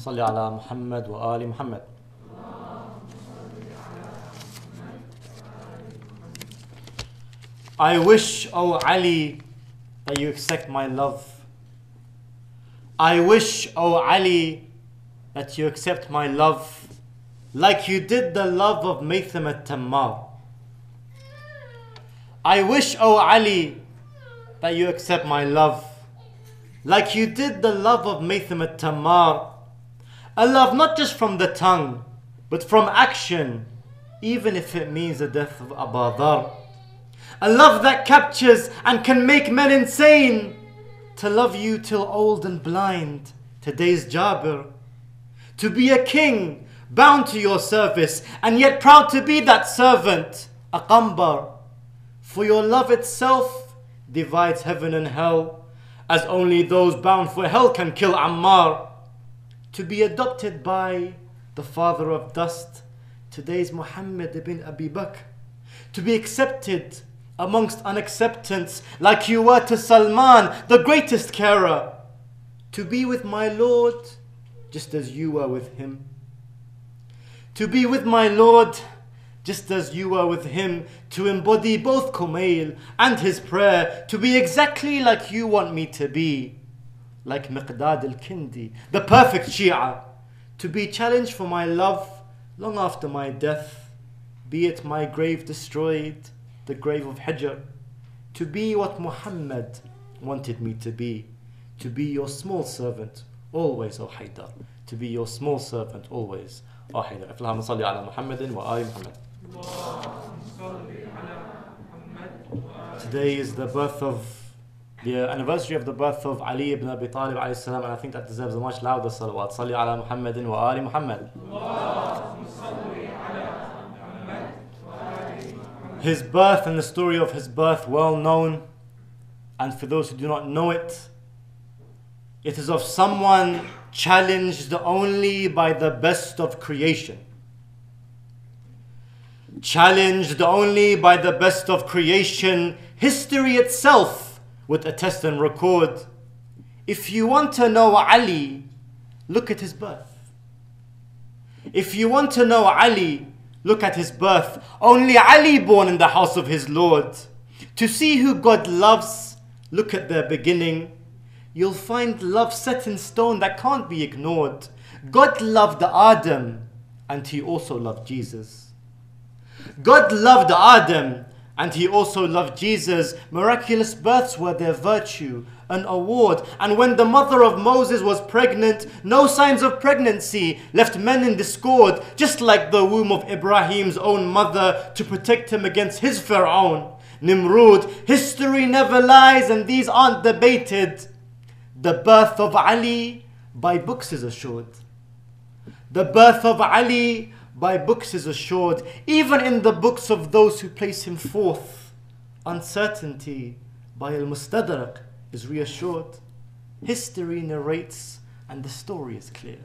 صل على محمد وآل محمد. I wish, O Ali, that you accept my love. I wish, O Ali, that you accept my love like you did the love of Maytham at-Tammar. I wish, O Ali, that you accept my love like you did the love of Maytham at-Tammar. A love not just from the tongue, but from action, even if it means the death of Abu Dhar. A love that captures and can make men insane. To love you till old and blind, today's Jabir. To be a king, bound to your service, and yet proud to be that servant, a Qambar. For your love itself divides heaven and hell, as only those bound for hell can kill Ammar. To be adopted by the father of dust, today's Muhammad ibn Abi Bakr. To be accepted amongst unacceptance, like you were to Salman, the greatest carer. To be with my Lord, just as you were with him. To be with my Lord, just as you were with him. To embody both Kumail and his prayer. To be exactly like you want me to be. Like Miqdad al-Kindi, the perfect Shia. To be challenged for my love long after my death. Be it my grave destroyed, the grave of Hijr. To be what Muhammad wanted me to be. To be your small servant always, O Haydar. To be your small servant always, O Haydar. Allahumma salli ala Muhammadin wa ali Muhammad. Today is the anniversary of the birth of Ali ibn Abi Talib alayhi salam, and I think that deserves a much louder salawat. Salli ala Muhammadin wa ali Muhammad. His birth and the story of his birth well known, and for those who do not know it, it is of someone challenged only by the best of creation. Challenged only by the best of creation, history itself would attest and record. If you want to know Ali, look at his birth. If you want to know Ali, look at his birth. Only Ali born in the house of his Lord. To see who God loves, look at their beginning. You'll find love set in stone that can't be ignored. God loved Adam, and he also loved Jesus. God loved Adam, and he also loved Jesus. Miraculous births were their virtue, an award. And when the mother of Moses was pregnant, no signs of pregnancy left men in discord, just like the womb of Ibrahim's own mother to protect him against his Pharaoh, Nimrud. History never lies, and these aren't debated. The birth of Ali by books is assured. The birth of Ali by books is assured, even in the books of those who place him forth. Uncertainty by al-Mustadrak is reassured. History narrates and the story is clear.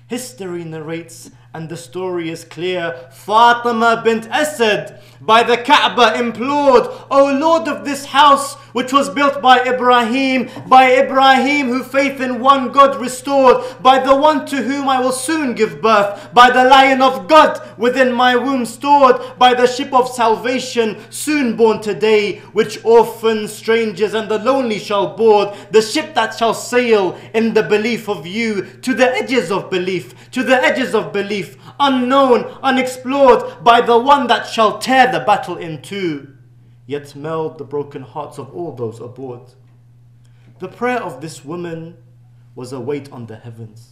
History narrates and the story is clear. Fatima bint Asad by the Kaaba implored, O Lord of this house which was built by Ibrahim who faith in one God restored, by the one to whom I will soon give birth, by the Lion of God within my womb stored, by the ship of salvation soon born today, which orphans, strangers and the lonely shall board, the ship that shall sail in the belief of you to the edges of belief, to the edges of belief, unknown, unexplored, by the one that shall tear the battle in two, yet meld the broken hearts of all those aboard. The prayer of this woman was a weight on the heavens.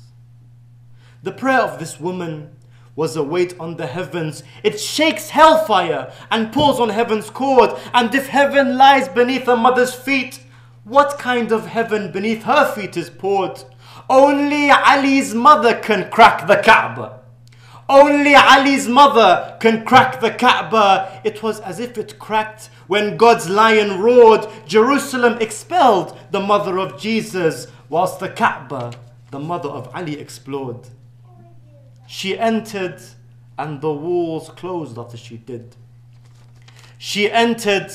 The prayer of this woman was a weight on the heavens. It shakes hellfire and pulls on heaven's cord. And if heaven lies beneath a mother's feet, what kind of heaven beneath her feet is poured? Only Ali's mother can crack the Kaaba. Only Ali's mother can crack the Kaaba. It was as if it cracked when God's lion roared. Jerusalem expelled the mother of Jesus, whilst the Kaaba, the mother of Ali, explored. She entered and the walls closed after she did. She entered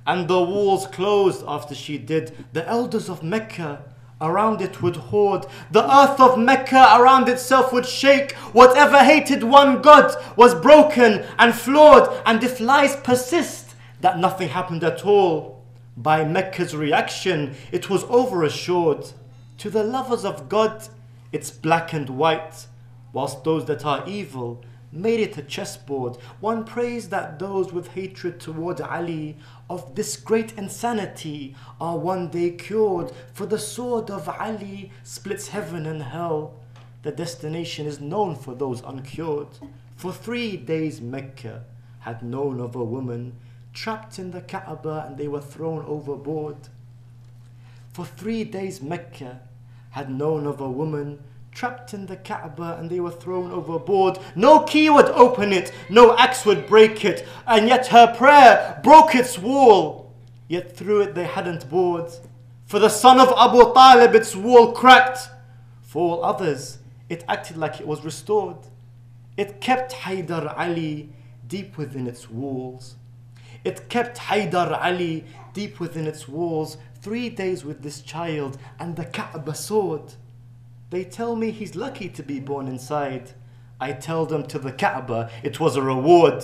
and the walls closed after she did. The elders of Mecca around it would hoard. The earth of Mecca around itself would shake. Whatever hated one God was broken and flawed. And if lies persist, that nothing happened at all, by Mecca's reaction, it was overassured. To the lovers of God, it's black and white, whilst those that are evil made it a chessboard. One prays that those with hatred toward Ali of this great insanity are one day cured. For the sword of Ali splits heaven and hell. The destination is known for those uncured. For 3 days Mecca had known of a woman trapped in the Kaaba and they were thrown overboard. For 3 days Mecca had known of a woman trapped in the Kaaba and they were thrown overboard. No key would open it, no axe would break it, and yet her prayer broke its wall. Yet through it they hadn't bored. For the son of Abu Talib its wall cracked. For all others it acted like it was restored. It kept Haydar Ali deep within its walls. It kept Haydar Ali deep within its walls. 3 days with this child and the Kaaba soared. They tell me he's lucky to be born inside. I tell them to the Kaaba it was a reward.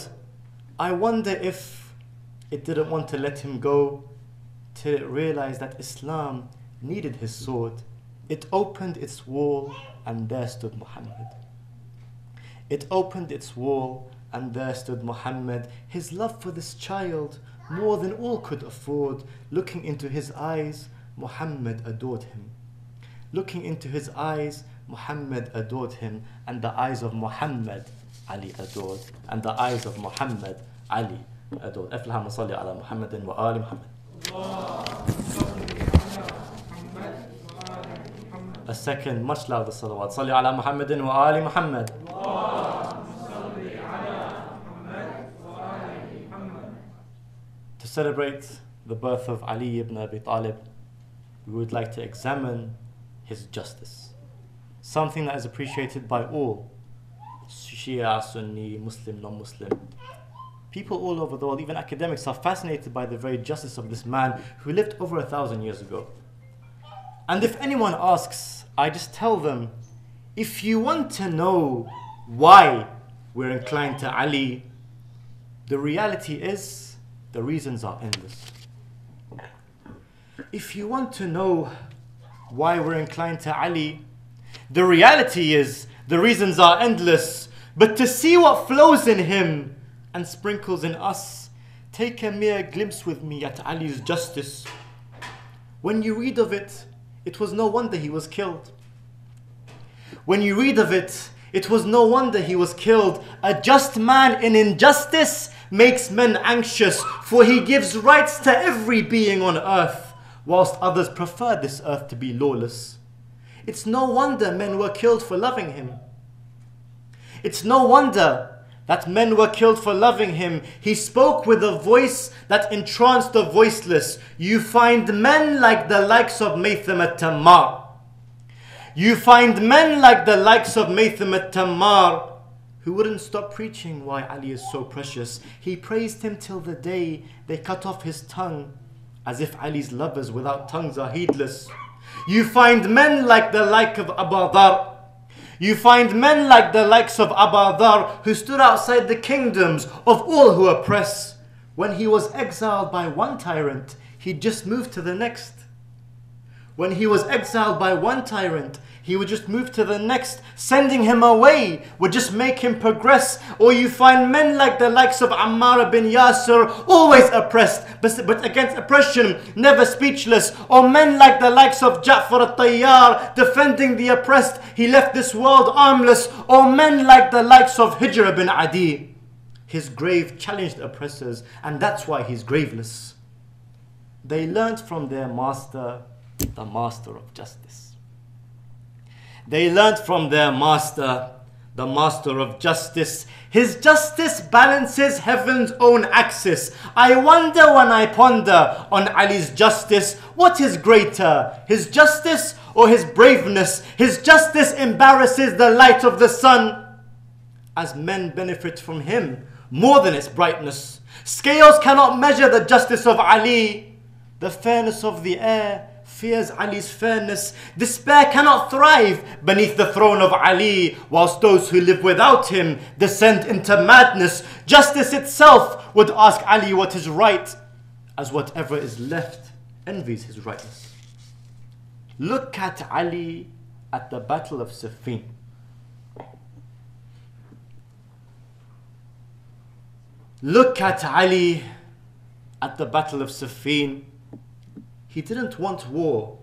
I wonder if it didn't want to let him go till it realized that Islam needed his sword. It opened its wall and there stood Muhammad. It opened its wall and there stood Muhammad. His love for this child more than all could afford. Looking into his eyes, Muhammad adored him. Looking into his eyes, Muhammad adored him, and the eyes of Muhammad, Ali adored, and the eyes of Muhammad, Ali adored. Allahumma salli ala Muhammadin wa ali Muhammad. A second, much louder salawat. Salli ala Muhammadin wa ali Muhammad. To celebrate the birth of Ali ibn Abi Talib, we would like to examine his justice. Something that is appreciated by all, Shia, Sunni, Muslim, non-Muslim. People all over the world, even academics, are fascinated by the very justice of this man who lived over 1,000 years ago. And if anyone asks, I just tell them, if you want to know why we're inclined to Ali, the reality is, the reasons are endless. If you want to know why we're inclined to Ali, the reality is, the reasons are endless. But to see what flows in him and sprinkles in us, take a mere glimpse with me at Ali's justice. When you read of it, it was no wonder he was killed. When you read of it, it was no wonder he was killed. A just man in injustice makes men anxious, for he gives rights to every being on earth, whilst others prefer this earth to be lawless. It's no wonder men were killed for loving him. It's no wonder that men were killed for loving him. He spoke with a voice that entranced the voiceless. You find men like the likes of Maytham at-Tammar. You find men like the likes of Maytham at-Tammar who wouldn't stop preaching why Ali is so precious. He praised him till the day they cut off his tongue, as if Ali's lovers without tongues are heedless. You find men like the like of Abu Dhar. You find men like the likes of Abu Dhar who stood outside the kingdoms of all who oppress. When he was exiled by one tyrant, he just moved to the next. When he was exiled by one tyrant, he would just move to the next. Sending him away would just make him progress. Or you find men like the likes of Ammar bin Yasir, always oppressed, but against oppression, never speechless. Or men like the likes of Ja'far al-Tayyar, defending the oppressed, he left this world armless. Or men like the likes of Hijr bin Adi. His grave challenged oppressors, and that's why he's graveless. They learnt from their master, the master of justice. They learnt from their master, the master of justice. His justice balances heaven's own axis. I wonder when I ponder on Ali's justice, what is greater, his justice or his braveness? His justice embarrasses the light of the sun, as men benefit from him more than its brightness. Scales cannot measure the justice of Ali. The fairness of the air fears Ali's fairness. Despair cannot thrive beneath the throne of Ali, whilst those who live without him descend into madness. Justice itself would ask Ali what is right, as whatever is left envies his rightness. Look at Ali at the Battle of Siffin. Look at Ali at the Battle of Siffin. He didn't want war,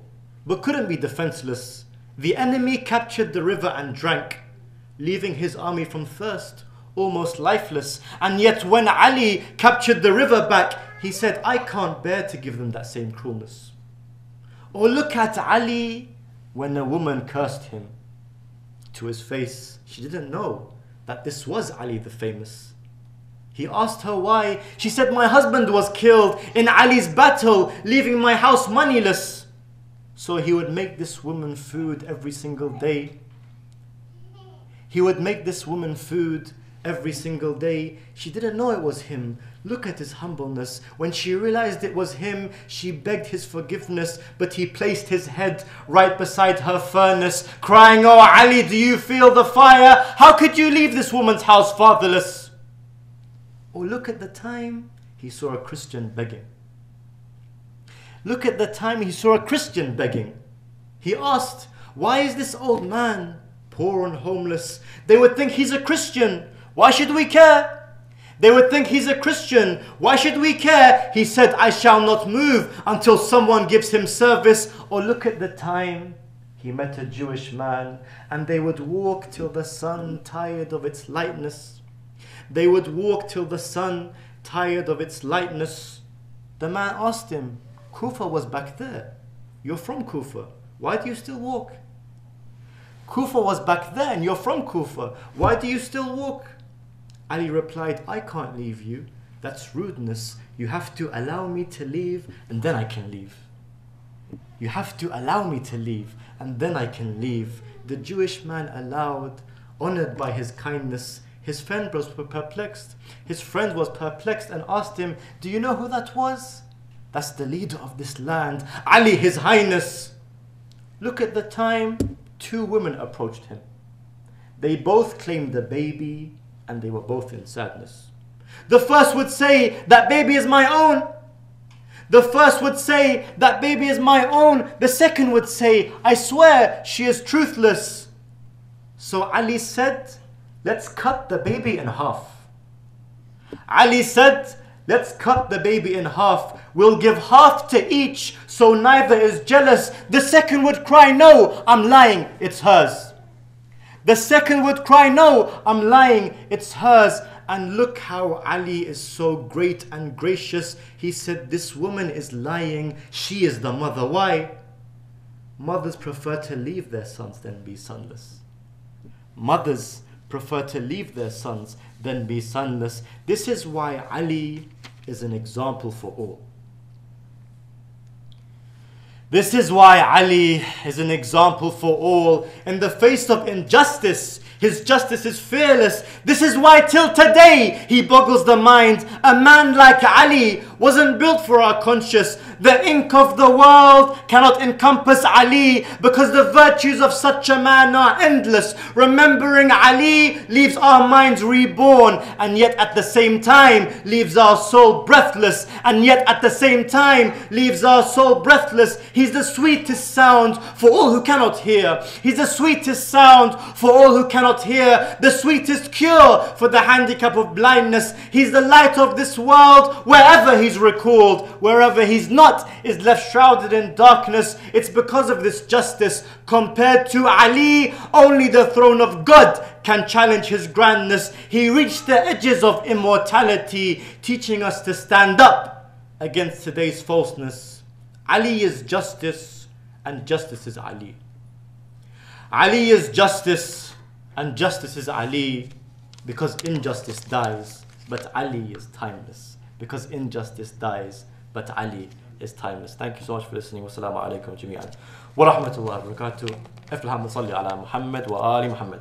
but couldn't be defenseless. The enemy captured the river and drank, leaving his army from thirst almost lifeless. And yet when Ali captured the river back, he said, I can't bear to give them that same cruelness. Or look at Ali when a woman cursed him to his face. She didn't know that this was Ali the famous. He asked her why. She said, my husband was killed in Ali's battle, leaving my house moneyless. So he would make this woman food every single day. He would make this woman food every single day. She didn't know it was him. Look at his humbleness. When she realized it was him, she begged his forgiveness, but he placed his head right beside her furnace, crying, oh Ali, do you feel the fire? How could you leave this woman's house fatherless? Or look at the time he saw a Christian begging. Look at the time he saw a Christian begging. He asked, why is this old man poor and homeless? They would think he's a Christian. Why should we care? They would think he's a Christian. Why should we care? He said, I shall not move until someone gives him service. Or look at the time he met a Jewish man, and they would walk till the sun tired of its lightness. They would walk till the sun tired of its lightness. The man asked him, Kufa was back there. You're from Kufa. Why do you still walk? Kufa was back there and you're from Kufa. Why do you still walk? Ali replied, I can't leave you. That's rudeness. You have to allow me to leave and then I can leave. You have to allow me to leave and then I can leave. The Jewish man allowed, honored by his kindness. His friend was perplexed. His friend was perplexed and asked him, do you know who that was? That's the leader of this land, Ali, His Highness. Look at the time, two women approached him. They both claimed a baby and they were both in sadness. The first would say, that baby is my own. The first would say, that baby is my own. The second would say, I swear she is truthless. So Ali said, let's cut the baby in half. Ali said, let's cut the baby in half. We'll give half to each, so neither is jealous. The second would cry, no, I'm lying, it's hers. The second would cry, no, I'm lying, it's hers. And look how Ali is so great and gracious. He said, this woman is lying, she is the mother. Why? Mothers prefer to leave their sons than be sonless. Mothers prefer to leave their sons than be sonless. This is why Ali is an example for all. This is why Ali is an example for all. In the face of injustice, his justice is fearless. This is why till today he boggles the mind. A man like Ali wasn't built for our conscience. The ink of the world cannot encompass Ali, because the virtues of such a man are endless. Remembering Ali leaves our minds reborn, and yet at the same time leaves our soul breathless. And yet at the same time leaves our soul breathless. He's the sweetest sound for all who cannot hear. He's the sweetest sound for all who cannot hear. The sweetest cure for the handicap of blindness. He's the light of this world. Wherever he's recalled, wherever he's not, is left shrouded in darkness. It's because of this justice. Compared to Ali, only the throne of God can challenge his grandness. He reached the edges of immortality, teaching us to stand up against today's falseness. Ali is justice, and justice is Ali. Ali is justice, and justice is Ali, because injustice dies, but Ali is timeless. Because injustice dies, but Ali is timeless. Thank you so much for listening. Wassalamu alaikum jami'an. Wa rahmatullahi wa barakatuh. Alhamdulillah salli ala Muhammad wa ali Muhammad.